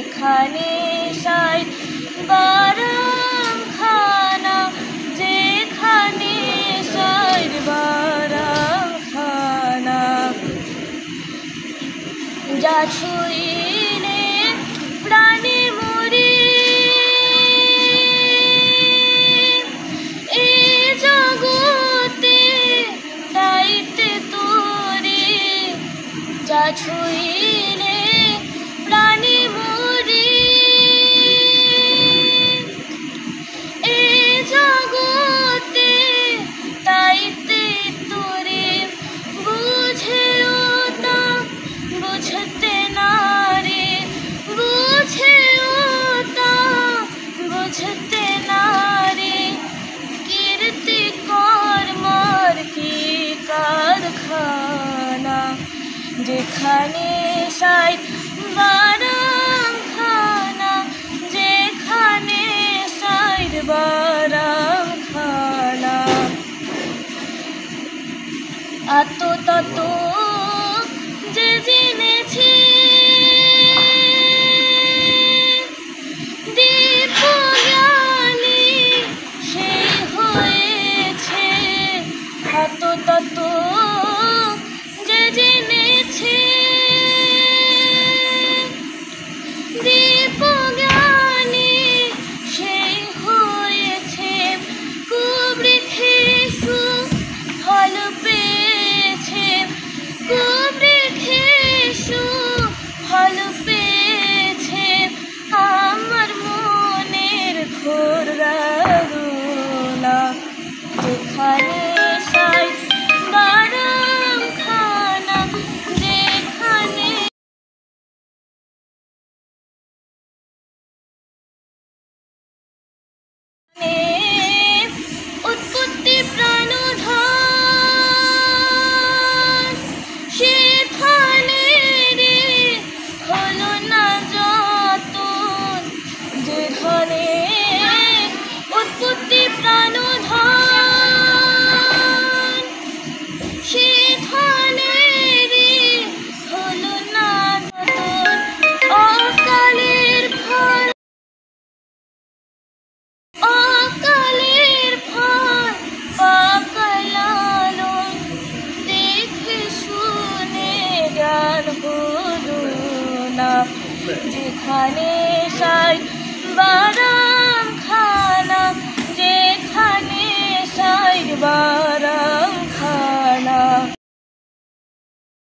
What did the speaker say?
যেখানে সাই বারাম খানা, যেখানে সাই বারাম খানা, যা ছুঁইলে প্রাণে মরে এ জগতে, তাইতে তোরে যা ছুঁইলে প্রাণে মরে এ জগতে, তাইতে তোরে বুঝেও তা বুঝতে না রে, বুঝেও তা বুঝতে না রে, কীর্তি কর্মর কি কারখানা, যেখানে সাই বারাম খানা, যেখানে সাই বারাম খানা, আত তত যে জেনেছে দীপ জ্ঞানী সেই হয়েছে, আত তত যে জেনেছে দীপ জ্ঞানী সেই হয়েছে, কুবৃক্ষে সুফল পেয়েছে, কুবৃক্ষে সুফল পেয়েছে, আমার মনের ঘোর রাগনা, যেখানে সাই বারাম খানা, যেখানে উৎপত্তি প্রাণধন, সেখানে রে হলো না যতন, যে ধনে উৎপত্তি প্রাণধন, সেখানে রে হলো না যতন, অকালের ফল, অকালের ফল পাকালালন, দেখে শুনে জ্ঞান হলো না, যেখানে সাই বারাম খানা।